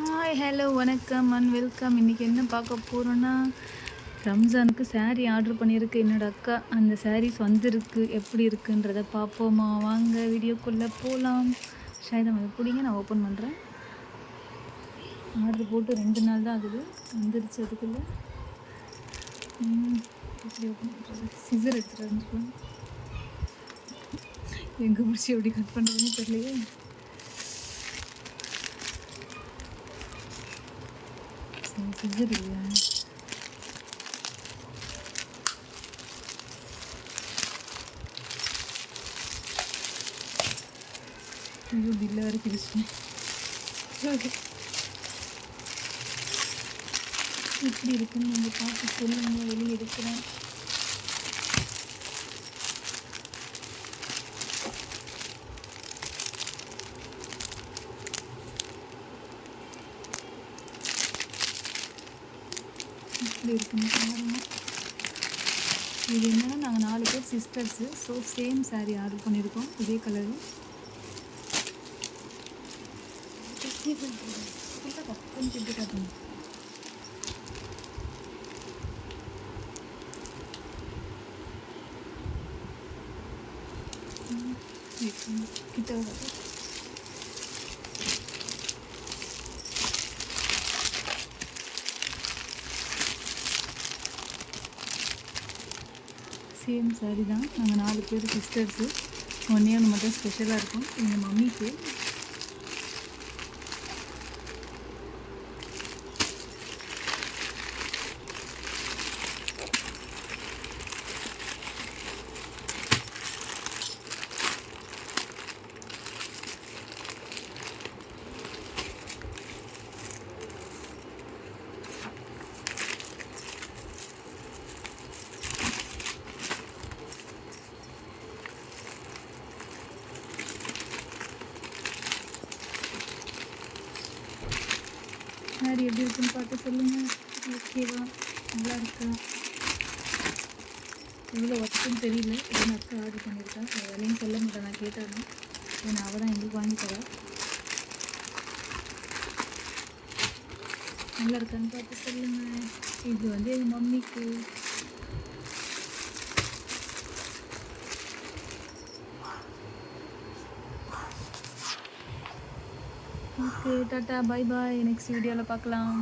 Hi hello வணக்கம் and welcome. இன்றைக்கி என்ன பார்க்க போகிறோன்னா, ரம்ஜானுக்கு saree ஆர்டர் பண்ணியிருக்கு என்னோடய அக்கா. அந்த சாரீஸ் வந்திருக்கு, எப்படி இருக்குன்றதை பார்ப்போமா? வாங்க வீடியோக்குள்ளே போகலாம். ஷாயிதா அதை பிடிங்க, நான் ஓப்பன் பண்ணுறேன். ஆர்டர் போட்டு 2 நாள் தான் ஆகுது, வந்துருச்சு. அதுக்குள்ளே எப்படி ஓப்பன் பண்ணுறது? சிசர் எடுத்துகிட்டு வந்துருக்கோம். எங்கே பிடிச்சி எப்படி கட் பண்ணுறதுன்னு தெரியலையே. சிசர் இல்லையா? ஐயோ, பில்ல வரை பிடிச்சிட்டேன். எப்படி இருக்குன்னு நீங்கள் பார்த்து சொல்லுங்க. வெளியே எடுக்கிறேன். எப்படி இருக்குன்னு பாருங்க. இது என்னன்னா, நாங்கள் 4 பேர் sisters. So same saree order பண்ணியிருக்கோம், இதே கலரு. கொஞ்சம் எப்படி காட்டுங்க. கிட்ட வராது. சேம் saree தான். நாங்கள் 4 பேர் சிஸ்டர்ஸு. ஒன்றே ஒன்று மட்டும் ஸ்பெஷலாக இருக்கும், எங்கள் மம்மிக்கு. saree எப்படி இருக்குன்னு பார்த்து சொல்லுங்கள். ஓகேவா, நல்லா இருக்கா? எவ்வளோ ஒர்க்குன்னு தெரியல. எங்கள் அக்கா ஆர்டர் பண்ணியிருக்கா. அது வேலையும் சொல்ல மாட்டேன், நான் கேட்டாங்க. ஏன்னா அவள் தான் எங்களுக்கு வாங்கி தரா. நல்லா இருக்கான்னு பார்த்து சொல்லுங்கள். இது வந்து எங்கள் மம்மிக்கு. ஓகே, டாட்டா, பை பாய். நெக்ஸ்ட் வீடியோவில் பார்க்கலாம்.